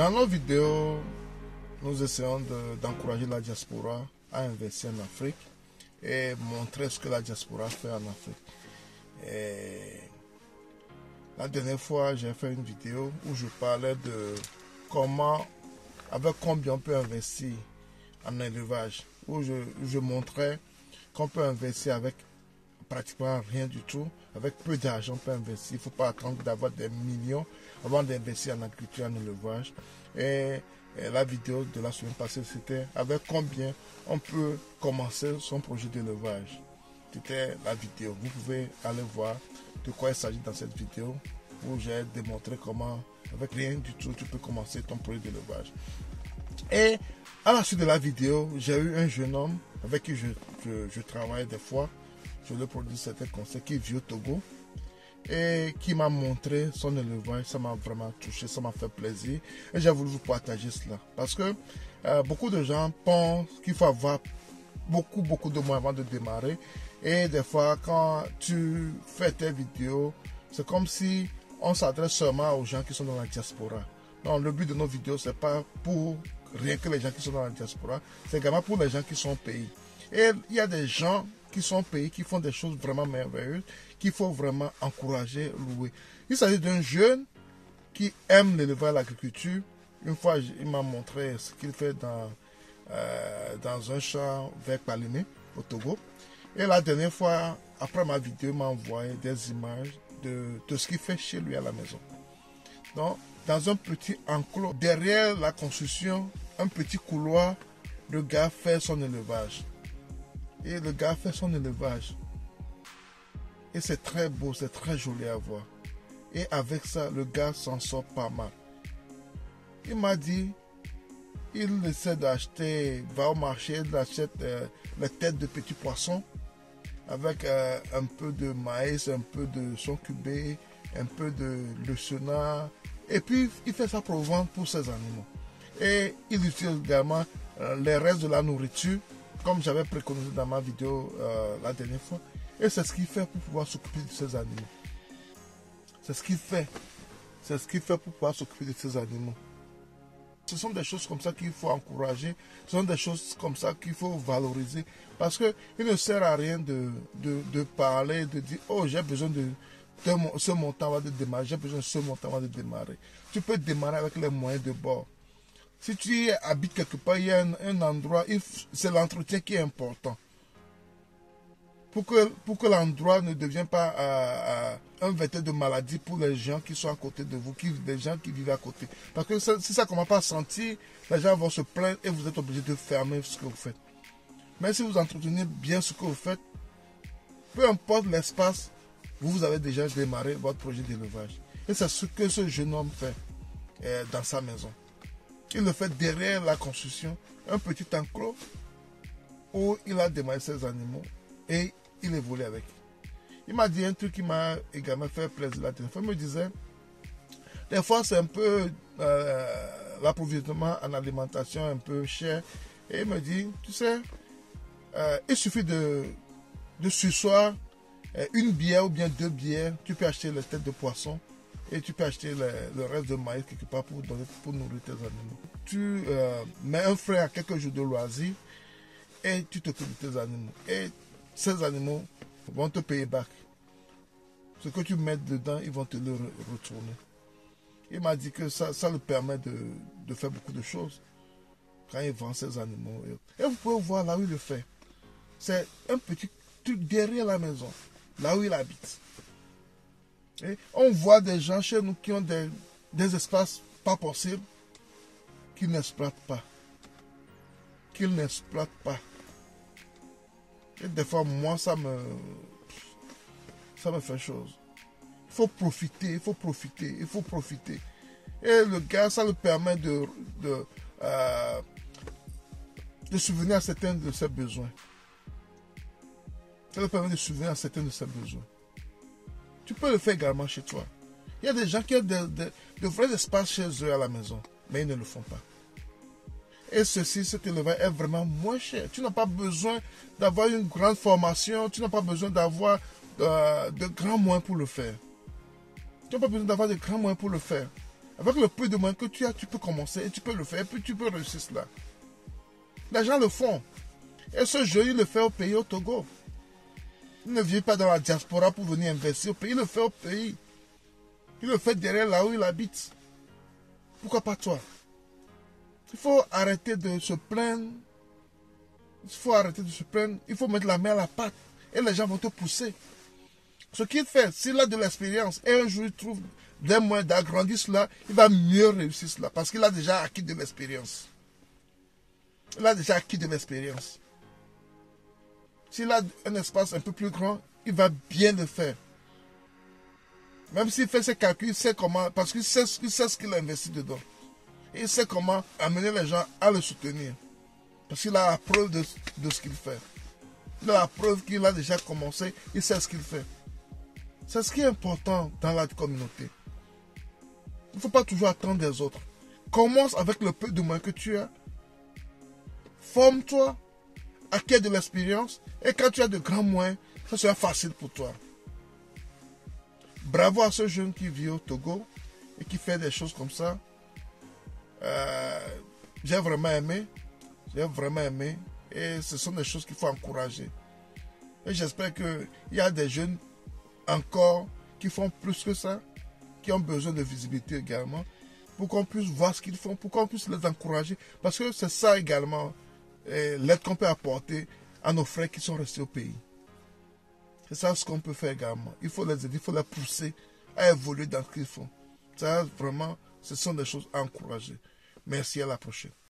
Dans nos vidéos, nous essayons d'encourager la diaspora à investir en Afrique et montrer ce que la diaspora fait en Afrique. Et la dernière fois, j'ai fait une vidéo où je parlais de comment, avec combien on peut investir en élevage, où je montrais qu'on peut investir avec pratiquement rien du tout, avec peu d'argent on peut investir. Il ne faut pas attendre d'avoir des millions avant d'investir en agriculture, en élevage. Et la vidéo de la semaine passée, c'était avec combien on peut commencer son projet d'élevage. C'était la vidéo. Vous pouvez aller voir de quoi il s'agit dans cette vidéo où j'ai démontré comment, avec rien du tout, tu peux commencer ton projet d'élevage. Et à la suite de la vidéo, j'ai eu un jeune homme avec qui je travaille des fois. Je lui produis certains conseils qui vit au Togo et qui m'a montré son élevage. Ça m'a vraiment touché, ça m'a fait plaisir et j'ai voulu vous partager cela parce que beaucoup de gens pensent qu'il faut avoir beaucoup de mois avant de démarrer, et des fois quand tu fais tes vidéos, c'est comme si on s'adresse seulement aux gens qui sont dans la diaspora. Non, le but de nos vidéos, c'est pas pour rien que les gens qui sont dans la diaspora, c'est également pour les gens qui sont au pays. Et il y a des gens qui sont au pays, qui font des choses vraiment merveilleuses, qu'il faut vraiment encourager, louer. Il s'agit d'un jeune qui aime l'élevage et l'agriculture. Une fois, il m'a montré ce qu'il fait dans un champ vers Palimé, au Togo. Et la dernière fois, après ma vidéo, il m'a envoyé des images de ce qu'il fait chez lui à la maison. Donc, dans un petit enclos, derrière la construction, un petit couloir, le gars fait son élevage. Et le gars fait son élevage. Et c'est très beau, c'est très joli à voir. Et avec ça, le gars s'en sort pas mal. Il m'a dit, il essaie d'acheter, va au marché, il achète les têtes de petits poissons avec un peu de maïs, un peu de son cubé, un peu de lecena. Et puis, il fait ça pour vendre pour ses animaux. Et il utilise également les restes de la nourriture, comme j'avais préconisé dans ma vidéo la dernière fois. Et c'est ce qu'il fait pour pouvoir s'occuper de ses animaux. C'est ce qu'il fait. C'est ce qu'il fait pour pouvoir s'occuper de ses animaux. Ce sont des choses comme ça qu'il faut encourager. Ce sont des choses comme ça qu'il faut valoriser. Parce qu'il ne sert à rien de parler, de dire « Oh, j'ai besoin de ce montant avant de démarrer. J'ai besoin de ce montant avant de démarrer. » Tu peux démarrer avec les moyens de bord. Si tu habites quelque part, il y a un endroit, c'est l'entretien qui est important. Pour que l'endroit ne devienne pas un vecteur de maladie pour les gens qui sont à côté de vous, les gens qui vivent à côté. Parce que si ça ne commence pas à sentir, les gens vont se plaindre et vous êtes obligé de fermer ce que vous faites. Mais si vous entretenez bien ce que vous faites, peu importe l'espace, vous avez déjà démarré votre projet d'élevage. Et c'est ce que ce jeune homme fait dans sa maison. Il le fait derrière la construction, un petit enclos où il a démarré ses animaux et il évolue avec. Il m'a dit un truc qui m'a également fait plaisir la dernière fois. Il me disait, des fois c'est un peu l'approvisionnement en alimentation un peu cher. Et il me dit, tu sais, il suffit de sursoir une bière ou bien 2 bières, tu peux acheter les têtes de poisson. Et tu peux acheter le reste de maïs quelque part pour nourrir tes animaux. Tu mets un frais à quelques jours de loisirs et tu t'occupes de tes animaux. Et ces animaux vont te payer back. Ce que tu mets dedans, ils vont te le retourner. Il m'a dit que ça lui permet de faire beaucoup de choses quand il vend ses animaux. Et vous pouvez voir là où il le fait. C'est un petit truc derrière la maison, là où il habite. Et on voit des gens chez nous qui ont des espaces pas possibles, qu'ils n'exploitent pas. Et des fois, moi, ça me fait chose. Il faut profiter. Et le gars, ça lui permet de subvenir à certains de ses besoins. Tu peux le faire également chez toi. Il y a des gens qui ont de vrais espaces chez eux à la maison, mais ils ne le font pas. Et cet élevage est vraiment moins cher. Tu n'as pas besoin d'avoir une grande formation, tu n'as pas besoin d'avoir de grands moyens pour le faire. Avec le peu de moyens que tu as, tu peux commencer et tu peux le faire. Et puis tu peux réussir cela. Les gens le font. Et ce jeune, il le fait au pays, au Togo. Il ne vit pas dans la diaspora pour venir investir au pays. Il le fait au pays. Il le fait derrière là où il habite. Pourquoi pas toi? Il faut arrêter de se plaindre. Il faut arrêter de se plaindre. Il faut mettre la main à la pâte. Et les gens vont te pousser. Ce qu'il fait, s'il a de l'expérience et un jour il trouve des moyens d'agrandir cela, il va mieux réussir cela. Parce qu'il a déjà acquis de l'expérience. Il a déjà acquis de l'expérience. S'il a un espace un peu plus grand, il va bien le faire. Même s'il fait ses calculs, il sait comment, parce qu'il sait ce qu'il a investi dedans. Et il sait comment amener les gens à le soutenir. Parce qu'il a la preuve de ce qu'il fait. Il a la preuve qu'il a déjà commencé, il sait ce qu'il fait. C'est ce qui est important dans la communauté. Il ne faut pas toujours attendre des autres. Commence avec le peu de moyens que tu as. Forme-toi, acquiers de l'expérience, et quand tu as de grands moyens, ça sera facile pour toi. Bravo à ce jeune qui vit au Togo et qui fait des choses comme ça. J'ai vraiment aimé. J'ai vraiment aimé. Et ce sont des choses qu'il faut encourager. Et j'espère qu'il y a des jeunes encore qui font plus que ça, qui ont besoin de visibilité également, pour qu'on puisse voir ce qu'ils font, pour qu'on puisse les encourager. Parce que c'est ça également, l'aide qu'on peut apporter à nos frères qui sont restés au pays. C'est ça ce qu'on peut faire également. Il faut les aider, il faut les pousser à évoluer dans ce qu'ils font. Ça, vraiment, ce sont des choses à encourager. Merci, à la prochaine.